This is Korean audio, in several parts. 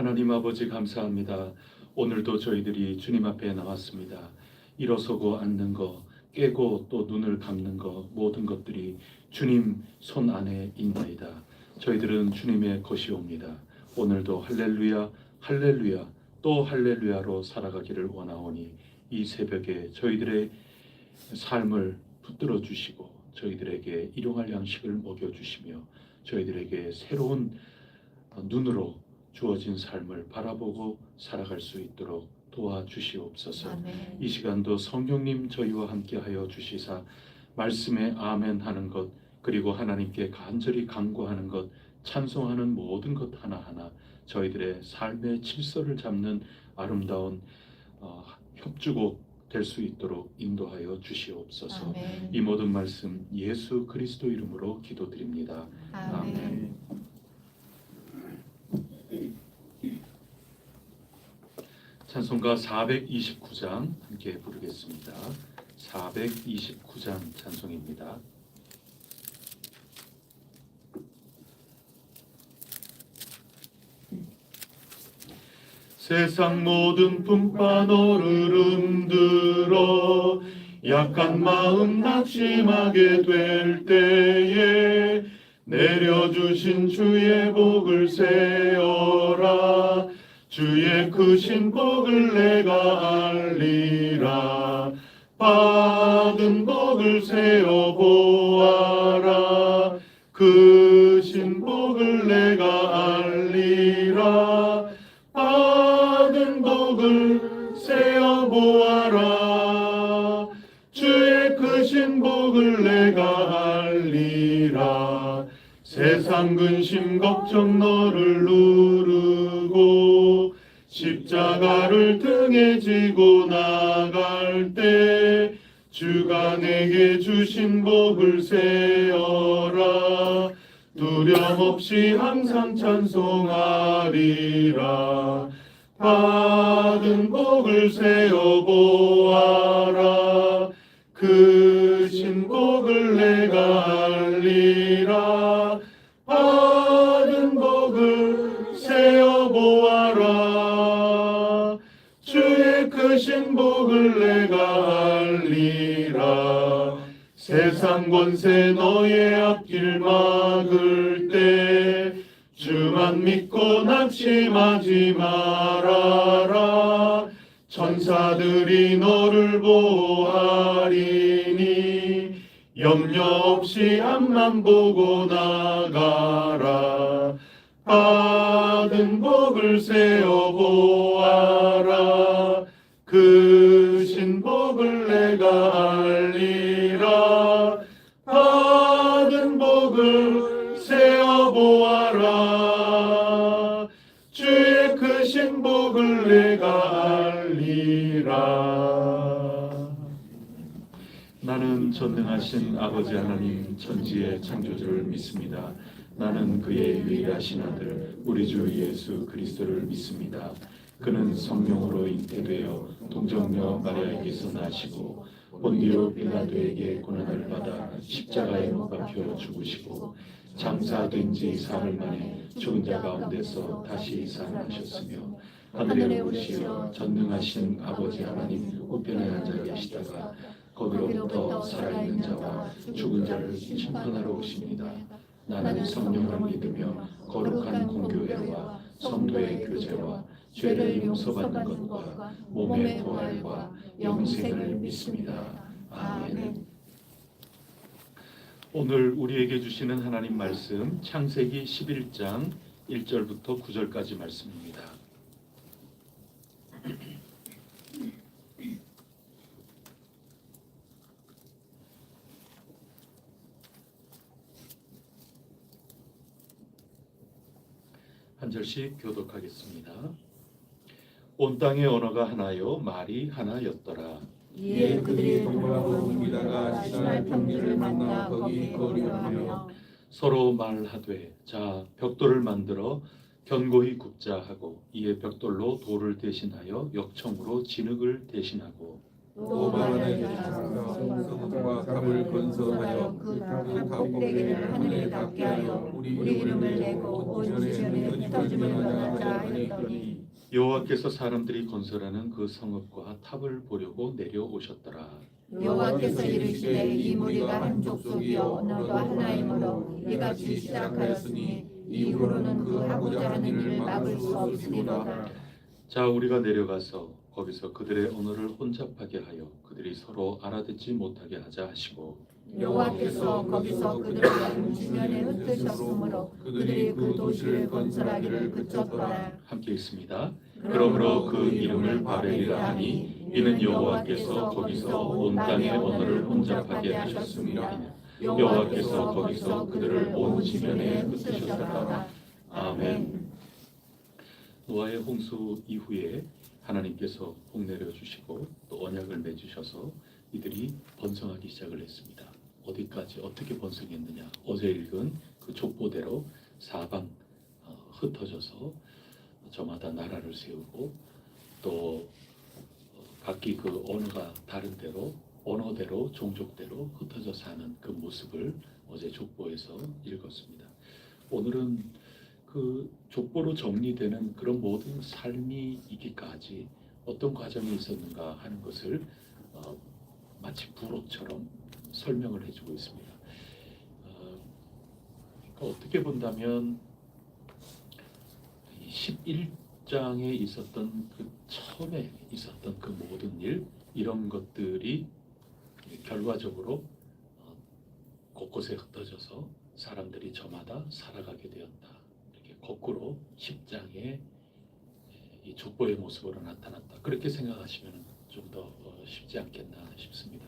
하나님 아버지 감사합니다. 오늘도 저희들이 주님 앞에 나왔습니다. 일어서고 앉는 거, 깨고 또 눈을 감는 거 모든 것들이 주님 손 안에 있나이다. 저희들은 주님의 것이옵니다. 오늘도 할렐루야 할렐루야 또 할렐루야로 살아가기를 원하오니 이 새벽에 저희들의 삶을 붙들어 주시고 저희들에게 일용할 양식을 먹여 주시며 저희들에게 새로운 눈으로 주어진 삶을 바라보고 살아갈 수 있도록 도와주시옵소서. 아멘. 이 시간도 성령님 저희와 함께하여 주시사 말씀에 아멘 하는 것, 그리고 하나님께 간절히 간구하는 것, 찬송하는 모든 것 하나하나 저희들의 삶의 질서를 잡는 아름다운 협주곡 될 수 있도록 인도하여 주시옵소서. 아멘. 이 모든 말씀 예수 그리스도 이름으로 기도드립니다. 아멘. 찬송가 429장 함께 부르겠습니다. 429장 찬송입니다. 세상 모든 풍파 너를 흔들어 약한 마음 낙심하게 될 때에 내려주신 주의 복을 세어라. 주의 크신 복을 내가 알리라. 받은 복을 세어 보아라. 크신 복을 내가 알리라. 받은 복을 세어 보아라. 주의 크신 복을 내가 알리라. 세상 근심 걱정 너를 누르고 십자가를 등에 지고 나갈 때 주가 내게 주신 복을 세어라. 두려움 없이 항상 찬송하리라. 받은 복을 세어 보아라. 크신 복을 내가 알리라. 받은 복을 세어 보아라. 주의 크신 복을 내가 알리라. 세상 권세 너의 앞길 막을 때 주만 믿고 낙심하지 말아라. 천사들이 너를 보호하리니 염려 없이 앞만 보고 나가라. 받은 복을 세어 보아라. 크신 복을 내가 알리라. 받은 복을 세어 보아라. 주의 크신 복을 내가 알리라. 나는 전능하신 아버지 하나님 천지의 창조주를 믿습니다. 나는 그의 유일하신 아들 우리 주 예수 그리스도를 믿습니다. 그는 성령으로 잉태되어 동정녀 마리아에게서 나시고 본디오 빌라도에게 고난을 받아 십자가에 못 박혀 죽으시고 장사된 지 사흘 만에 죽은 자 가운데서 다시 살아나셨으며 하늘에 오르시어 전능하신 아버지 하나님 우편에 앉아 계시다가 거기로부터 살아있는 자와 죽은 자를 심판하러 오십니다. 나는 성령을 믿으며 거룩한 공교회와 성도의 교제와 죄를 용서받는 것과 몸의 부활과 영생을 믿습니다. 아멘. 오늘 우리에게 주시는 하나님 말씀 창세기 11장 1절부터 9절까지 말씀입니다. 한 절씩 교독하겠습니다. 온 땅의 언어가 하나요 말이 하나였더라. 이에 그들이 동물하고 옮기다가 시날 평지를 만나 거기 거류하며 서로 말하되 자 벽돌을 만들어 견고히 굽자 하고 이에 벽돌로 돌을 대신하여 역청으로 진흙을 대신하고 또 말하되 성과 탑을 건설하여 그탑 꼭대기를 하늘에 닿게 하여 우리 이름을 내고 온 지면에 흩어짐을 받자 하였더니 여호와께서 사람들이 건설하는 그 성읍과 탑을 보려고 내려오셨더라. 여호와께서 이르시되 이 무리가 한 족속이요 언어도 하나이므로 이같이 시작하였으니 이후로는 그 하고자 하는 일을 막을 수 없으리로다. 자, 우리가 내려가서 거기서 그들의 언어를 혼잡하게 하여 그들이 서로 알아듣지 못하게 하자 하시고 여호와께서 거기서 그들을 온 지면에 흩으셨으므로 그들이 그 도시를 건설하기를 그쳤더라. 함께 읽습니다. 그러므로 그 이름을 바벨이라 하니 이는 여호와께서 거기서 온 땅의 언어를 혼잡하게 하셨습니다. 여호와께서 거기서 그들을 온 지면에 흩으셨더라. 아멘. 노아의 홍수 이후에 하나님께서 복 내려주시고 또 언약을 맺으셔서 이들이 번성하기 시작을 했습니다. 어디까지 어떻게 번성했느냐? 어제 읽은 그 족보대로 사방 흩어져서 저마다 나라를 세우고 또 각기 그 언어가 다른 대로 언어대로 종족대로 흩어져 사는 그 모습을 어제 족보에서 읽었습니다. 오늘은 그 족보로 정리되는 그런 모든 삶이 있기까지 어떤 과정이 있었는가 하는 것을 마치 부록처럼 설명을 해주고 있습니다. 그러니까 어떻게 본다면 11장에 있었던 그 처음에 있었던 그 모든 일 이런 것들이 결과적으로 곳곳에 흩어져서 사람들이 저마다 살아가게 되었다. 이렇게 거꾸로 10장에 이 족보의 모습으로 나타났다. 그렇게 생각하시면 좀 더 쉽지 않겠나 싶습니다.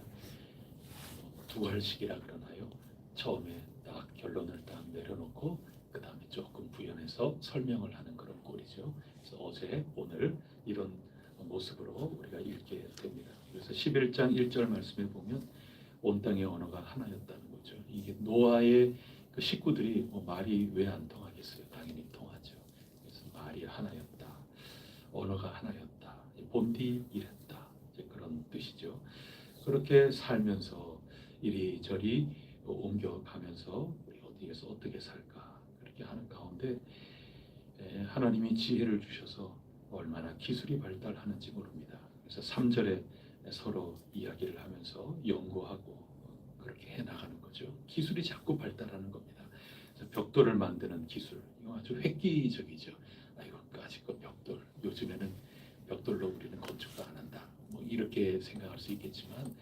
두할식이라 그러나요? 처음에 딱 결론을 딱 내려놓고 그 다음에 조금 부연해서 설명을 하는 그런 꼴이죠. 그래서 어제 오늘 이런 모습으로 우리가 읽게 됩니다. 그래서 11장 1절 말씀에 보면 온 땅의 언어가 하나였다는 거죠. 이게 노아의 그 식구들이 말이 왜 안 통하겠어요? 당연히 통하죠. 그래서 말이 하나였다. 언어가 하나였다. 본디 이랬다. 이제 그런 뜻이죠. 그렇게 살면서 이리저리 옮겨가면서 우리 어디에서 어떻게 살까 그렇게 하는 가운데 하나님이 지혜를 주셔서 얼마나 기술이 발달하는지 모릅니다. 그래서 3절에 서로 이야기를 하면서 연구하고 그렇게 해나가는 거죠. 기술이 자꾸 발달하는 겁니다. 그래서 벽돌을 만드는 기술 이거 아주 획기적이죠. 이거까지껏 벽돌 요즘에는 벽돌로 우리는 건축도 안 한다. 뭐 이렇게 생각할 수 있겠지만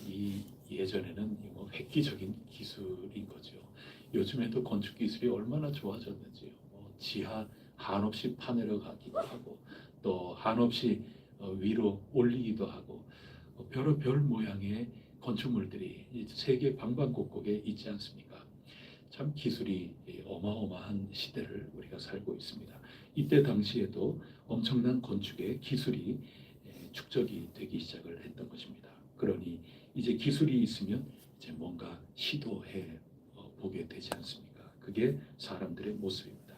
이 예전에는 뭐 획기적인 기술인 거죠. 요즘에도 건축 기술이 얼마나 좋아졌는지요. 지하 한없이 파내려가기도 하고 또 한없이 위로 올리기도 하고 별의별 모양의 건축물들이 세계 방방곡곡에 있지 않습니까? 참 기술이 어마어마한 시대를 우리가 살고 있습니다. 이때 당시에도 엄청난 건축의 기술이 축적이 되기 시작을 했던 것입니다. 그러니 이제 기술이 있으면 이제 뭔가 시도해 보게 되지 않습니까? 그게 사람들의 모습입니다.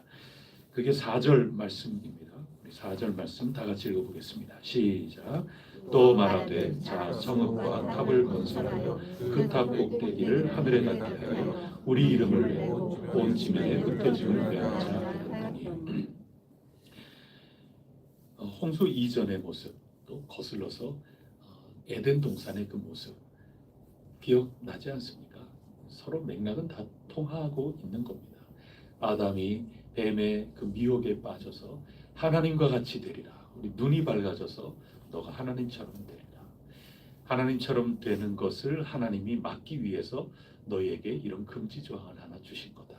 그게 4절 말씀입니다. 우리 4절 말씀 다 같이 읽어보겠습니다. 시작. 또 말하되 자 성읍과 탑을 건설하여 그 탑 꼭대기를 하늘에 닿게 하여 우리 이름을 내고 온 지면에 흩어짐을 메우자 하였더니 홍수 이전의 모습 또 거슬러서 에덴 동산의 그 모습 기억나지 않습니까? 서로 맥락은 다 통하고 있는 겁니다. 아담이 뱀의 그 미혹에 빠져서 하나님과 같이 되리라. 우리 눈이 밝아져서 너가 하나님처럼 되리라. 하나님처럼 되는 것을 하나님이 막기 위해서 너희에게 이런 금지 조항을 하나 주신 거다.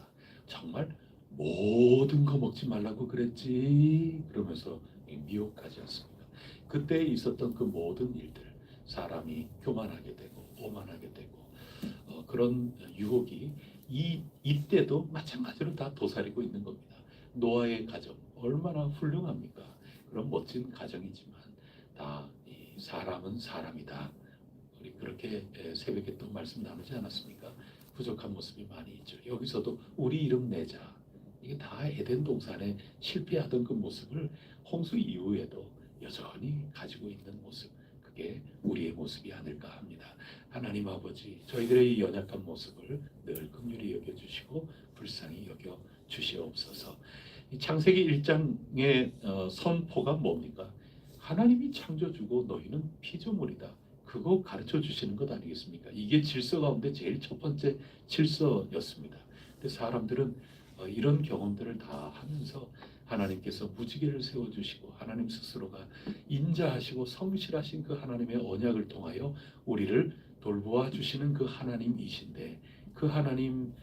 정말 모든 거 먹지 말라고 그랬지. 그러면서 미혹하지 않습니까? 그때 있었던 그 모든 일들 사람이 교만하게 되고 오만하게 되고 그런 유혹이 이때도 마찬가지로 다 도사리고 있는 겁니다. 노아의 가정 얼마나 훌륭합니까? 그런 멋진 가정이지만 다 사람은 사람이다. 우리 그렇게 새벽에 또 말씀 나누지 않았습니까? 부족한 모습이 많이 있죠. 여기서도 우리 이름 내자. 이게 다 에덴 동산에 실패하던 그 모습을 홍수 이후에도 여전히 가지고 있는 모습. 그게 우리의 모습이 아닐까 합니다. 하나님 아버지, 저희들의 이 연약한 모습을 늘 긍휼히 여겨주시고 불쌍히 여겨주시옵소서. 이 창세기 1장의 선포가 뭡니까? 하나님이 창조주고 너희는 피조물이다. 그거 가르쳐 주시는 것 아니겠습니까? 이게 질서 가운데 제일 첫 번째 질서였습니다. 근데 사람들은 이런 경험들을 다 하면서 하나님께서 무지개를 세워주시고 하나님 스스로가 인자하시고 성실하신 그 하나님의 언약을 통하여 우리를 돌보아 주시는 그 하나님이신데 그 하나님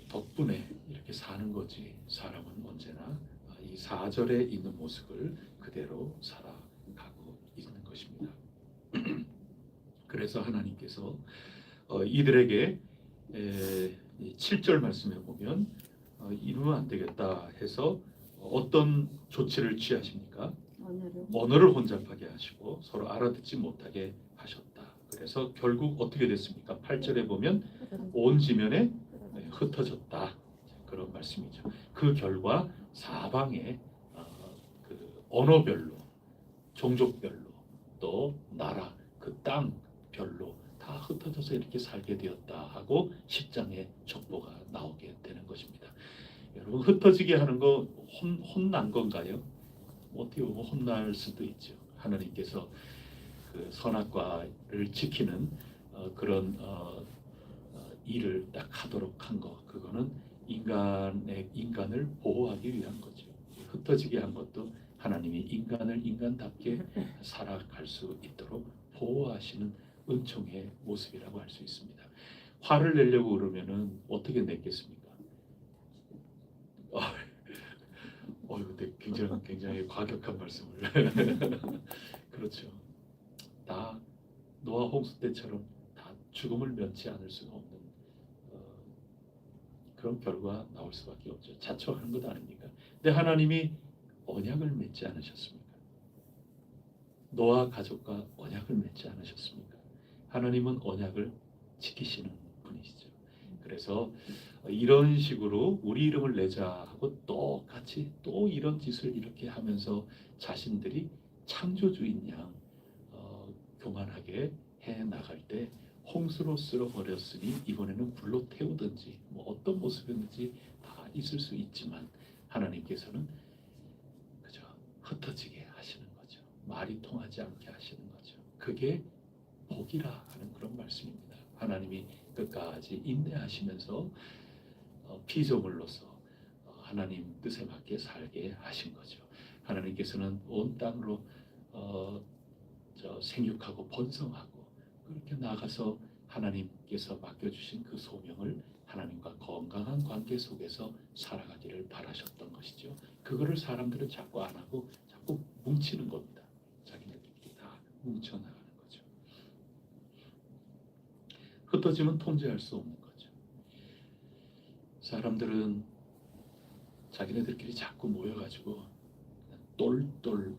덕분에 이렇게 사는 거지 사람은 언제나 이 4절에 있는 모습을 그대로 살아가고 있는 것입니다. 그래서 하나님께서 이들에게 7절 말씀에 보면 이러면 안 되겠다 해서 어떤 조치를 취하십니까? 언어를 혼잡하게 하시고 서로 알아듣지 못하게 하셨다. 그래서 결국 어떻게 됐습니까? 8절에 보면 온 지면에 흩어졌다. 그런 말씀이죠. 그 결과 사방에 그 언어별로, 종족별로, 또 나라, 그 땅별로 다 흩어져서 이렇게 살게 되었다 하고 10장에 족보가 나오게 되는 것입니다. 여러분 흩어지게 하는 거 혼난 건가요? 어떻게 보면 혼날 수도 있죠. 하나님께서 그 선악과를 지키는 그런 일을 딱 하도록 한 거, 그거는 인간을 보호하기 위한 거죠. 흩어지게 한 것도 하나님이 인간을 인간답게 살아갈 수 있도록 보호하시는 은총의 모습이라고 할 수 있습니다. 화를 내려고 그러면은 어떻게 냈겠습니까? 근데 굉장히 과격한 말씀을. 그렇죠. 다 노아 홍수 때처럼 다 죽음을 면치 않을 수가 없는 그런 결과 나올 수밖에 없죠. 자초하는 것 아닙니까? 근데 하나님이 언약을 맺지 않으셨습니까? 노아 가족과 언약을 맺지 않으셨습니까? 하나님은 언약을 지키시는 분이시죠. 그래서 이런 식으로 우리 이름을 내자 하고 똑같이 또 이런 짓을 이렇게 하면서 자신들이 창조주인 양 교만하게 해 나갈 때 홍수로 쓸어버렸으니 이번에는 불로 태우든지 뭐 어떤 모습이든지 다 있을 수 있지만 하나님께서는 그저 흩어지게 하시는 거죠. 말이 통하지 않게 하시는 거죠. 그게 복이라 하는 그런 말씀입니다. 하나님이 끝까지 인내하시면서 피조물로서 하나님 뜻에 맞게 살게 하신 거죠. 하나님께서는 온 땅으로 생육하고 번성하고 그렇게 나가서 하나님께서 맡겨주신 그 소명을 하나님과 건강한 관계 속에서 살아가기를 바라셨던 것이죠. 그거를 사람들은 자꾸 안 하고 자꾸 뭉치는 겁니다. 자기네들끼리 다 뭉쳐나가는 거죠. 흩어지면 통제할 수 없는 거죠. 사람들은 자기네들끼리 자꾸 모여가지고 똘똘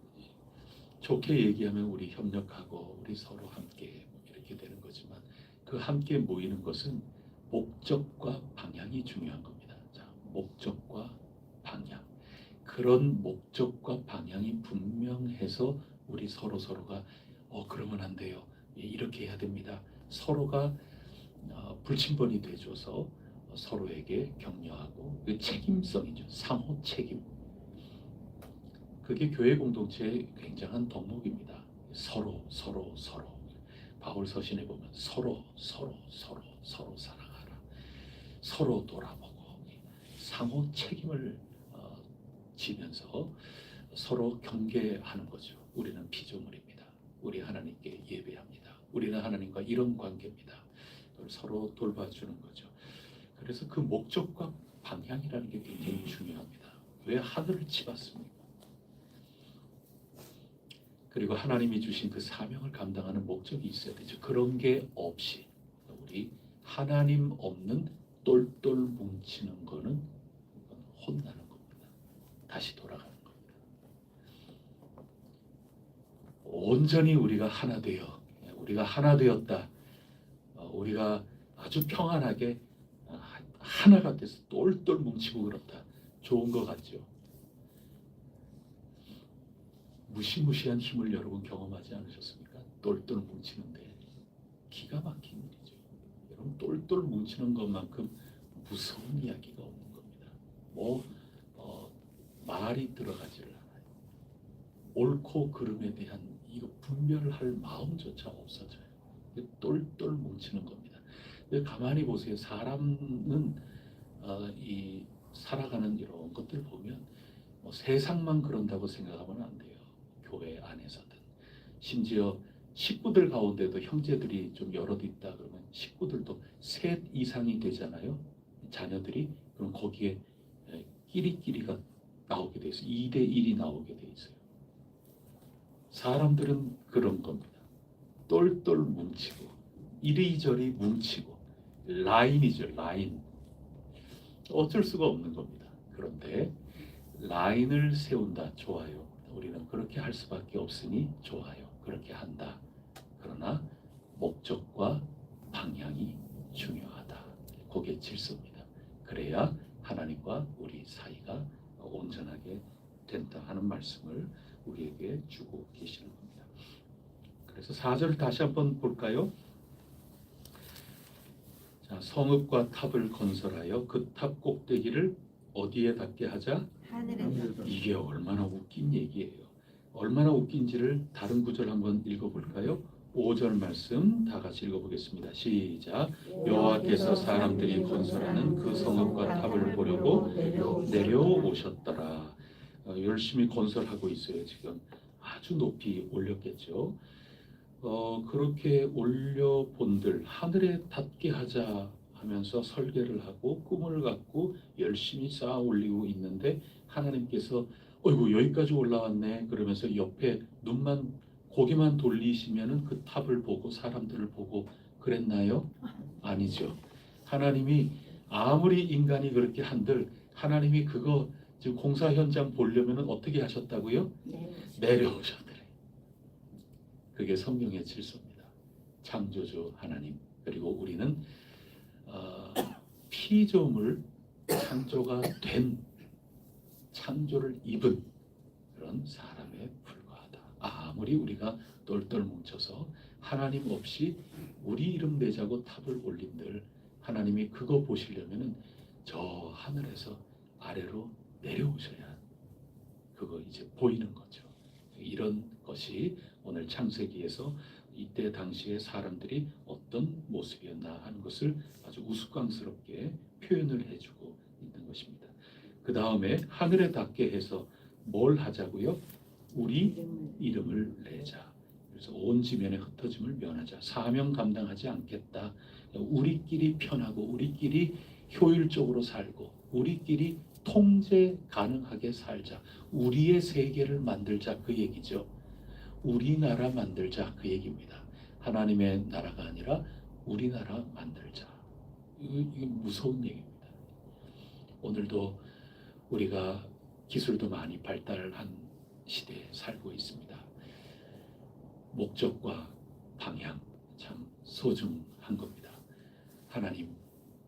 좋게 얘기하면 우리 협력하고 우리 서로 함께 이렇게 되는 거지만 그 함께 모이는 것은 목적과 방향이 중요한 겁니다. 자, 목적과 방향. 그런 목적과 방향이 분명해서 우리 서로가 그러면 안 돼요. 이렇게 해야 됩니다. 서로가 불침번이 돼줘서 서로에게 격려하고 그 책임성이죠. 상호 책임. 그게 교회 공동체의 굉장한 덕목입니다. 서로. 바울 서신에 보면 서로 사랑하라. 서로 돌아보고 상호 책임을 지면서 서로 경계하는 거죠. 우리는 피조물입니다. 우리 하나님께 예배합니다. 우리는 하나님과 이런 관계입니다. 서로 돌봐주는 거죠. 그래서 그 목적과 방향이라는 게 굉장히 중요합니다. 왜 하늘을 치봤습니까? 그리고 하나님이 주신 그 사명을 감당하는 목적이 있어야 되죠. 그런 게 없이 우리 하나님 없는 똘똘 뭉치는 거는 혼나는 겁니다. 다시 돌아가는 겁니다. 온전히 우리가 하나 되어 우리가 하나 되었다. 우리가 아주 평안하게 하나가 돼서 똘똘 뭉치고 그렇다. 좋은 것 같죠. 무시무시한 힘을 여러분 경험하지 않으셨습니까? 똘똘 뭉치는데 기가 막힌 일이죠. 여러분 똘똘 뭉치는 것만큼 무서운 이야기가 없는 겁니다. 말이 들어가지를 않아요. 옳고 그름에 대한 이거 분별할 마음조차 없어져요. 똘똘 뭉치는 겁니다. 가만히 보세요. 사람은 이 살아가는 이런 것들 보면 세상만 그런다고 생각하면 안 돼요. 교회 안에서든 심지어 식구들 가운데도 형제들이 좀 여럿 있다 그러면 식구들도 셋 이상이 되잖아요. 자녀들이. 그럼 거기에 끼리끼리가 나오게 돼 있어요. 2대 1이 나오게 돼 있어요. 사람들은 그런 겁니다. 똘똘 뭉치고 이리저리 뭉치고 라인이죠. 라인. 어쩔 수가 없는 겁니다. 그런데 라인을 세운다. 좋아요. 우리는 그렇게 할 수밖에 없으니 좋아요. 그렇게 한다. 그러나 목적과 방향이 중요하다. 그게 질서입니다. 그래야 하나님과 우리 사이가 온전하게 된다 하는 말씀을 우리에게 주고 계시는 겁니다. 그래서 4절 다시 한번 볼까요? 자, 성읍과 탑을 건설하여 그 탑 꼭대기를 어디에 닿게 하자? 하늘에서 이게 얼마나 웃긴 얘기예요. 얼마나 웃긴지를 다른 구절 한번 읽어볼까요? 5절 말씀 다 같이 읽어보겠습니다. 시작. 여호와께서 사람들이 건설하는 그 성읍과 탑을 보려고 내려오셨더라. 열심히 건설하고 있어요. 지금 아주 높이 올렸겠죠. 그렇게 올려본들 하늘에 닿게 하자 하면서 설계를 하고 꿈을 갖고 열심히 쌓아 올리고 있는데 하나님께서 어이구 여기까지 올라왔네 그러면서 옆에 고개만 돌리시면은 그 탑을 보고 사람들을 보고 그랬나요? 아니죠. 하나님이 아무리 인간이 그렇게 한들 하나님이 그거 지금 공사 현장 보려면은 어떻게 하셨다고요? 내려오셨더래. 그게 성경의 질서입니다. 창조주 하나님 그리고 우리는 피조물 창조가 된 창조를 입은 그런 사람에 불과하다. 아무리 우리가 똘똘 뭉쳐서 하나님 없이 우리 이름 내자고 탑을 올린들 하나님이 그거 보시려면은 저 하늘에서 아래로 내려오셔야 그거 이제 보이는 거죠. 이런 것이 오늘 창세기에서 이때 당시에 사람들이 어떤 모습이었나 하는 것을 아주 우스꽝스럽게 표현을 해주고 있는 것입니다. 그 다음에 하늘에 닿게 해서 뭘 하자고요? 우리 이름을 내자. 그래서 온 지면에 흩어짐을 면하자. 사명 감당하지 않겠다. 우리끼리 편하고 우리끼리 효율적으로 살고 우리끼리 통제 가능하게 살자. 우리의 세계를 만들자 그 얘기죠. 우리나라 만들자 그 얘기입니다. 하나님의 나라가 아니라 우리나라 만들자. 이거 무서운 얘기입니다. 오늘도 우리가 기술도 많이 발달한 시대에 살고 있습니다. 목적과 방향 참 소중한 겁니다.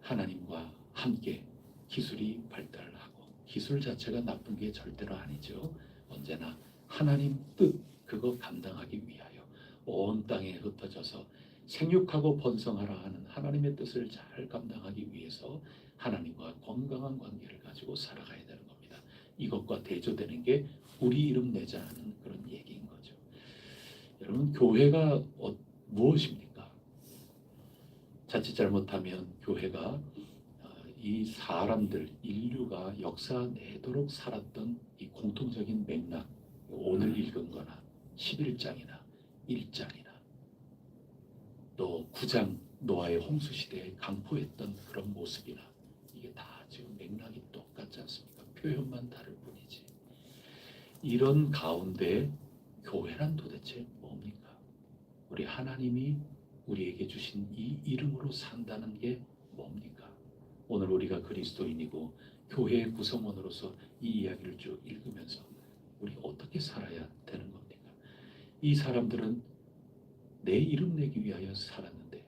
하나님과 함께 기술이 발달하고 기술 자체가 나쁜 게 절대로 아니죠. 언제나 하나님 뜻 그거 감당하기 위하여 온 땅에 흩어져서 생육하고 번성하라 하는 하나님의 뜻을 잘 감당하기 위해서 하나님과 건강한 관계를 가지고 살아가야 되는 겁니다. 이것과 대조되는 게 우리 이름 내자 하는 그런 얘기인 거죠. 여러분 교회가 무엇입니까? 자칫 잘못하면 교회가 이 사람들 인류가 역사 내도록 살았던 이 공통적인 맥락 오늘 읽은 거나 11장이나 1장이나 또 9장 노아의 홍수 시대에 강포했던 그런 모습이나 이게 다 지금 맥락이 똑같지 않습니까? 표현만 다를 뿐이지. 이런 가운데 교회란 도대체 뭡니까? 우리 하나님이 우리에게 주신 이 이름으로 산다는 게 뭡니까? 오늘 우리가 그리스도인이고 교회의 구성원으로서 이 이야기를 쭉 읽으면서 우리 어떻게 살아야 되는 겁니까? 이 사람들은 내 이름 내기 위하여 살았는데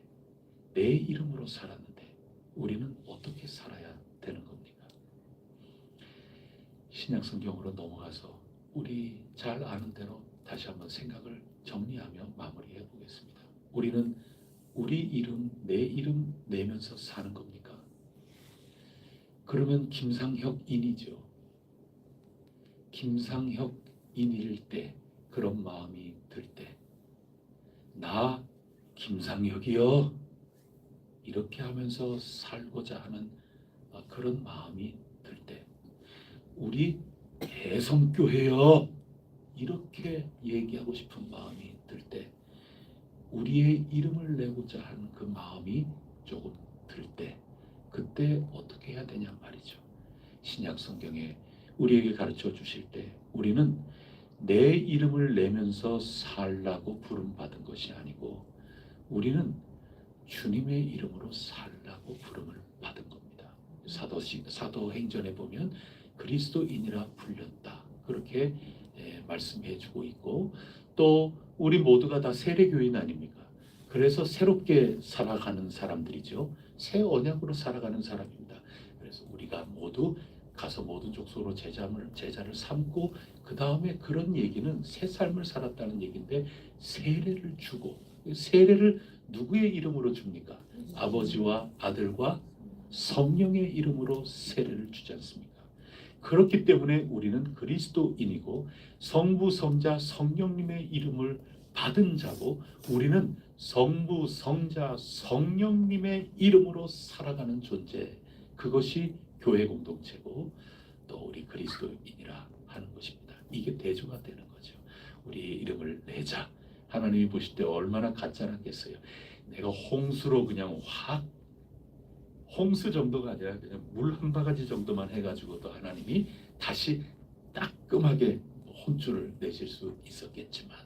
내 이름으로 살았는데 우리는 어떻게 살아야 되는 겁니까? 신약 성경으로 넘어가서 우리 잘 아는 대로 다시 한번 생각을 정리하며 마무리해 보겠습니다. 우리는 우리 이름, 내 이름 내면서 사는 겁니까? 그러면 김상혁인이죠. 김상혁인일 때, 그런 마음이 들 때, 나 김상혁이여 이렇게 하면서 살고자 하는 그런 마음이 들 때, 우리 개성교회여 이렇게 얘기하고 싶은 마음이 들 때, 우리의 이름을 내고자 하는 그 마음이 조금 들 때, 그때 어떻게 해야 되냐 말이죠. 신약 성경에 우리에게 가르쳐 주실 때, 우리는 내 이름을 내면서 살라고 부름받은 것이 아니고, 우리는 주님의 이름으로 살라고 부름을 받은 겁니다. 사도행전에 보면 그리스도인이라 불렸다, 그렇게 말씀해 주고 있고, 또 우리 모두가 다 세례교인 아닙니까? 그래서 새롭게 살아가는 사람들이죠. 새 언약으로 살아가는 사람입니다. 그래서 우리가 모두 가서 모든 족속으로 제자를 삼고, 그 다음에 그런 얘기는 새 삶을 살았다는 얘기인데, 세례를 주고, 세례를 누구의 이름으로 줍니까? 아버지와 아들과 성령의 이름으로 세례를 주지 않습니까? 그렇기 때문에 우리는 그리스도인이고, 성부, 성자, 성령님의 이름을 받은 자고, 우리는 성부, 성자, 성령님의 이름으로 살아가는 존재, 그것이 교회 공동체고, 또 우리 그리스도인이라 하는 것입니다. 이게 대조가 되는 거죠. 우리의 이름을 내자. 하나님이 보실 때 얼마나 가짜라겠어요. 내가 홍수로 그냥 확, 홍수 정도가 아니라 그냥 물 한 바가지 정도만 해가지고도 하나님이 다시 따끔하게 혼쭐을 내실 수 있었겠지만,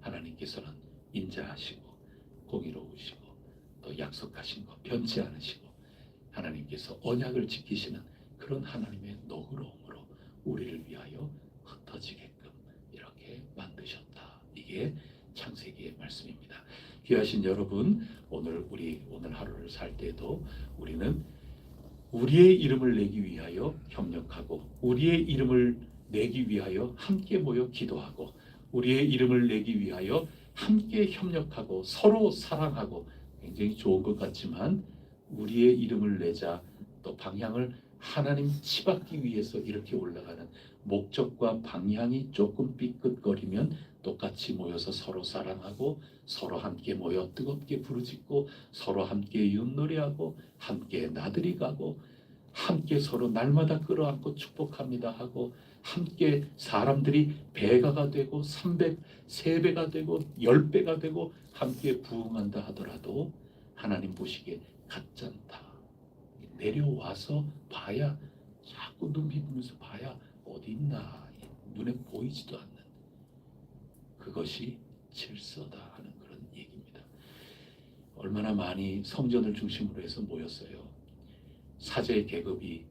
하나님께서는 인자하시고 공의로우시고 또 약속하신 거 변치 않으시고, 하나님께서 언약을 지키시는 그런 하나님의 너그러움으로 우리를 위하여 흩어지게끔 이렇게 만드셨다. 이게 창세기의 말씀입니다. 귀하신 여러분, 오늘 하루를 살 때에도 우리는 우리의 이름을 내기 위하여 협력하고, 우리의 이름을 내기 위하여 함께 모여 기도하고, 우리의 이름을 내기 위하여 함께 협력하고 서로 사랑하고, 굉장히 좋은 것 같지만 우리의 이름을 내자, 또 방향을 하나님 치받기 위해서 이렇게 올라가는 목적과 방향이 조금 삐끗거리면 똑같이 모여서 서로 사랑하고, 서로 함께 모여 뜨겁게 부르짖고, 서로 함께 윷놀이하고, 함께 나들이 가고, 함께 서로 날마다 끌어안고 축복합니다 하고, 함께 사람들이 배가가 되고 3배가 되고 10배가 되고 함께 부흥한다 하더라도, 하나님 보시기에 가짠다. 내려와서 봐야, 자꾸 눈 비비면서 봐야 어디 있나, 눈에 보이지도 않는 그것이 질서다 하는 그런 얘기입니다. 얼마나 많이 성전을 중심으로 해서 모였어요. 사제 계급이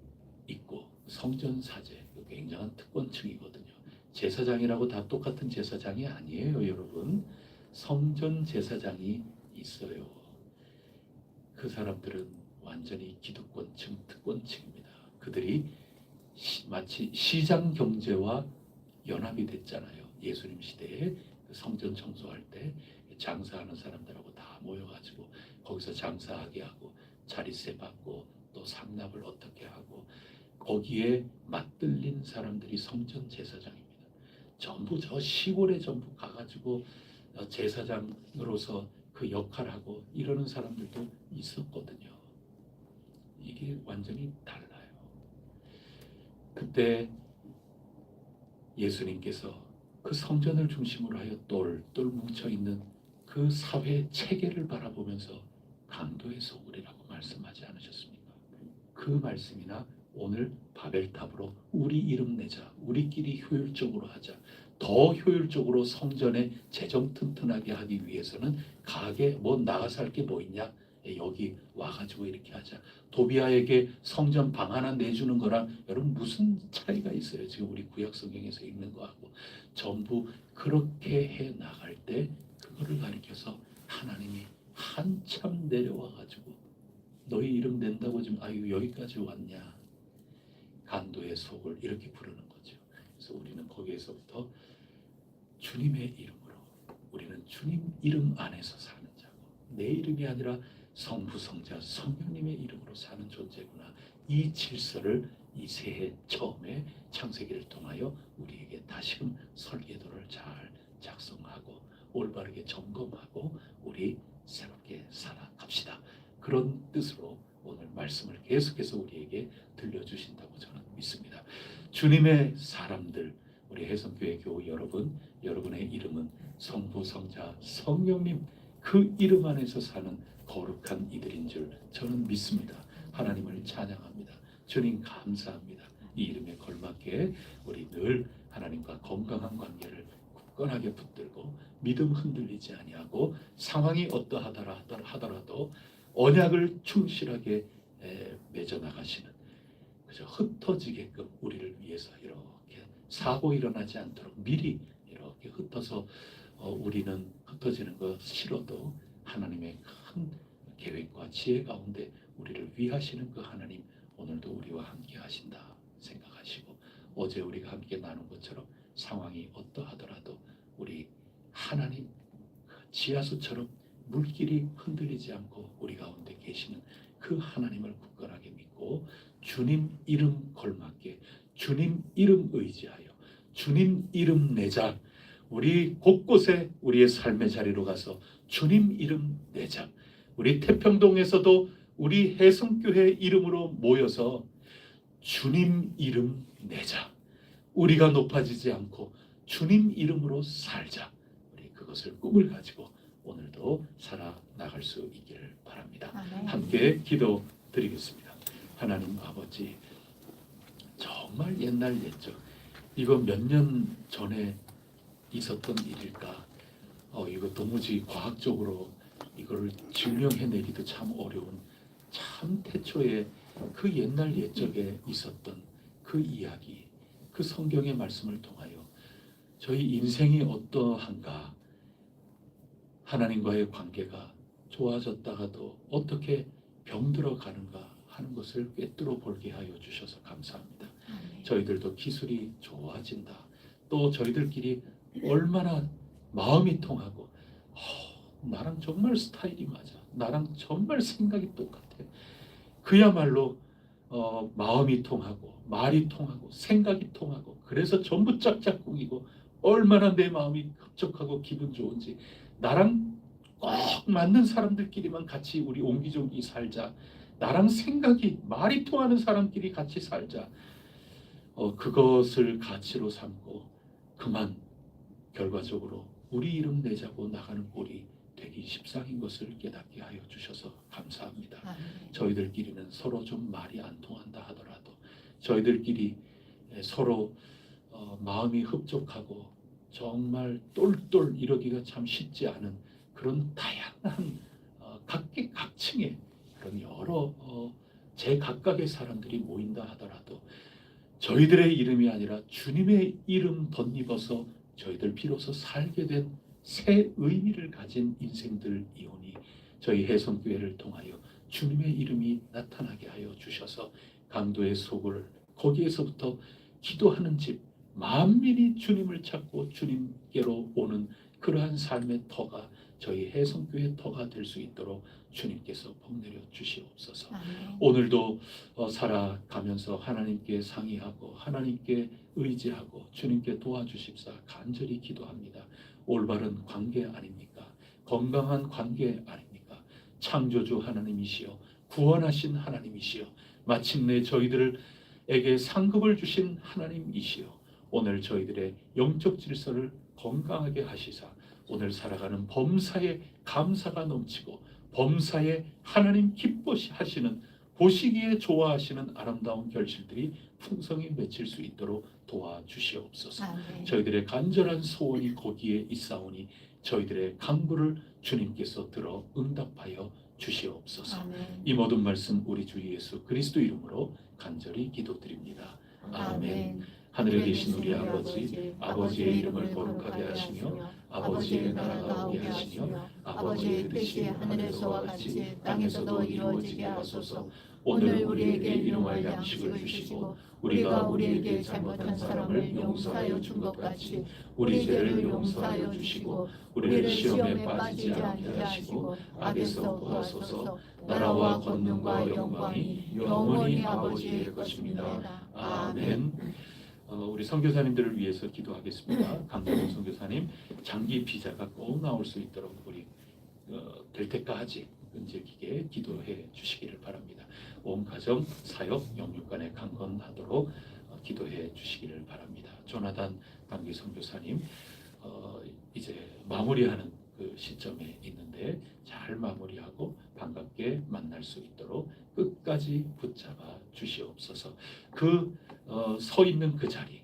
있고, 성전 사제, 굉장한 특권층이거든요. 제사장이라고 다 똑같은 제사장이 아니에요, 여러분. 성전 제사장이 있어요. 그 사람들은 완전히 기득권층, 특권층입니다. 그들이 마치 시장 경제와 연합이 됐잖아요. 예수님 시대에 성전 청소할 때 장사하는 사람들하고 다 모여가지고 거기서 장사하게 하고, 자리세 받고, 또 상납을 어떻게 하고, 거기에 맞들린 사람들이 성전 제사장입니다. 전부 저 시골에 전부 가가지고 제사장으로서 그 역할하고 이러는 사람들도 있었거든요. 이게 완전히 달라요. 그때 예수님께서 그 성전을 중심으로 하여 똘똘 뭉쳐있는 그 사회 체계를 바라보면서 강도의 소굴이라고 말씀하지 않으셨습니까? 그 말씀이나 오늘 바벨탑으로 우리 이름 내자, 우리끼리 효율적으로 하자, 더 효율적으로 성전에 재정 튼튼하게 하기 위해서는 가게 뭐 나가 살 게 뭐 있냐, 여기 와가지고 이렇게 하자. 도비아에게 성전 방 하나 내주는 거랑 여러분 무슨 차이가 있어요? 지금 우리 구약 성경에서 읽는 거하고. 전부 그렇게 해 나갈 때 그거를 가리켜서 하나님이 한참 내려와가지고 너희 이름 낸다고 지금 아유 여기까지 왔냐, 간도의 속을 이렇게 부르는 거죠. 그래서 우리는 거기에서부터 주님의 이름으로 우리는 주님 이름 안에서 사는 자고 내 이름이 아니라 성부, 성자, 성령님의 이름으로 사는 존재구나. 이 질서를 이 새해 처음에 창세기를 통하여 우리에게 다시금 설계도를 잘 작성하고 올바르게 점검하고 우리 새롭게 살아갑시다. 그런 뜻으로 오늘 말씀을 계속해서 우리에게 들려주신다고 저는 믿습니다. 주님의 사람들, 우리 혜성교회 교우 여러분, 여러분의 이름은 성부, 성자, 성령님 그 이름 안에서 사는 거룩한 이들인 줄 저는 믿습니다. 하나님을 찬양합니다. 주님 감사합니다. 이 이름에 걸맞게 우리 늘 하나님과 건강한 관계를 굳건하게 붙들고 믿음 흔들리지 아니하고 상황이 어떠하더라도 언약을 충실하게 맺어 나가시는 그저 흩어지게끔 우리를 위해서 이렇게 사고 일어나지 않도록 미리 이렇게 흩어서 우리는 흩어지는 것 싫어도 하나님의 큰 계획과 지혜 가운데 우리를 위하시는 그 하나님 오늘도 우리와 함께 하신다 생각하시고 어제 우리가 함께 나눈 것처럼 상황이 어떠하더라도 우리 하나님 지하수처럼 물길이 흔들리지 않고 우리 가운데 계시는 그 하나님을 굳건하게 믿고 주님 이름 걸맞게 주님 이름 의지하여 주님 이름 내자 우리 곳곳에 우리의 삶의 자리로 가서 주님 이름 내자 우리 태평동에서도 우리 혜성교회 이름으로 모여서 주님 이름 내자 우리가 높아지지 않고 주님 이름으로 살자 우리 그것을 꿈을 가지고 오늘도 살아나갈 수 있기를 바랍니다. 아멘. 함께 기도드리겠습니다. 하나님 아버지 정말 옛날 옛적 이거 몇 년 전에 있었던 일일까 이거 도무지 과학적으로 이거를 증명해내기도 참 어려운 참 태초에 그 옛날 옛적에 있었던 그 이야기 그 성경의 말씀을 통하여 저희 인생이 어떠한가 하나님과의 관계가 좋아졌다가도 어떻게 병들어 가는가 하는 것을 꿰뚫어 볼게 하여 주셔서 감사합니다. 저희들도 기술이 좋아진다. 또 저희들끼리 얼마나 마음이 통하고 나랑 정말 스타일이 맞아. 나랑 정말 생각이 똑같아. 그야말로 마음이 통하고 말이 통하고 생각이 통하고 그래서 전부 짝짝꿍이고 얼마나 내 마음이 흡족하고 기분 좋은지 나랑 꼭 맞는 사람들끼리만 같이 우리 옹기종기 살자. 나랑 생각이 말이 통하는 사람끼리 같이 살자. 그것을 가치로 삼고 그만 결과적으로 우리 이름 내자고 나가는 꼴이 되기 십상인 것을 깨닫게 하여 주셔서 감사합니다. 저희들끼리는 서로 좀 말이 안 통한다 하더라도 저희들끼리 서로 마음이 흡족하고 정말 똘똘 이러기가 참 쉽지 않은 그런 다양한 각계각층의 그런 여러 제각각의 사람들이 모인다 하더라도 저희들의 이름이 아니라 주님의 이름 덧입어서 저희들 비로소 살게 된 새 의미를 가진 인생들이오니 저희 혜성교회를 통하여 주님의 이름이 나타나게 하여 주셔서 강도의 속을 거기에서부터 기도하는 집 만민이 주님을 찾고 주님께로 오는 그러한 삶의 터가 저희 혜성교회 터가 될 수 있도록 주님께서 복내려 주시옵소서. 오늘도 살아가면서 하나님께 상의하고 하나님께 의지하고 주님께 도와주십사 간절히 기도합니다. 올바른 관계 아닙니까? 건강한 관계 아닙니까? 창조주 하나님이시여 구원하신 하나님이시여 마침내 저희들에게 상급을 주신 하나님이시여 오늘 저희들의 영적 질서를 건강하게 하시사 오늘 살아가는 범사에 감사가 넘치고 범사에 하나님 기뻐하시는 보시기에 좋아하시는 아름다운 결실들이 풍성히 맺힐 수 있도록 도와주시옵소서. 저희들의 간절한 소원이 거기에 있사오니 저희들의 간구를 주님께서 들어 응답하여 주시옵소서. 이 모든 말씀 우리 주 예수 그리스도 이름으로 간절히 기도드립니다. 아멘. 하늘에 계신 우리 아버지, 아버지의 이름을 거룩하게 하시며 아버지의 나라가 오게 하시며 아버지의 뜻이 하늘에서와 같이 땅에서도 이루어지게 하소서. 오늘 우리에게 일용할 양식을 주시고 우리가 우리에게 잘못한 사람을 용서하여 준 것 같이 우리 죄를 용서하여 주시고 우리를 시험에 빠지지 않게 하시고 악에서 구하소서. 나라와 권능과 영광이 영원히 아버지의 것입니다. 아멘. 우리 선교사님들을 위해서 기도하겠습니다. 강동원 선교사님 장기 비자가 꼭 나올 수 있도록 우리 될 때까지 끈질기게 기도해 주시기를 바랍니다. 온 가정 사역 영육간에 강건하도록 기도해 주시기를 바랍니다. 조나단 강기 선교사님 이제 마무리하는 그 시점에 있는데 잘 마무리하고 반갑게 만날 수 있도록 끝까지 붙잡아 주시옵소서. 서 있는 그 자리,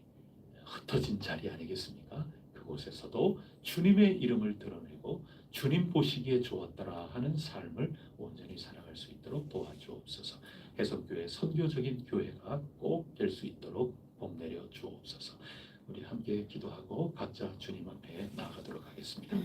흩어진 자리 아니겠습니까? 그곳에서도 주님의 이름을 드러내고 주님 보시기에 좋았더라 하는 삶을 온전히 살아갈 수 있도록 도와주옵소서. 해성교회 선교적인 교회가 꼭 될 수 있도록 복 내려 주옵소서. 우리 함께 기도하고 각자 주님 앞에 나아가도록 하겠습니다.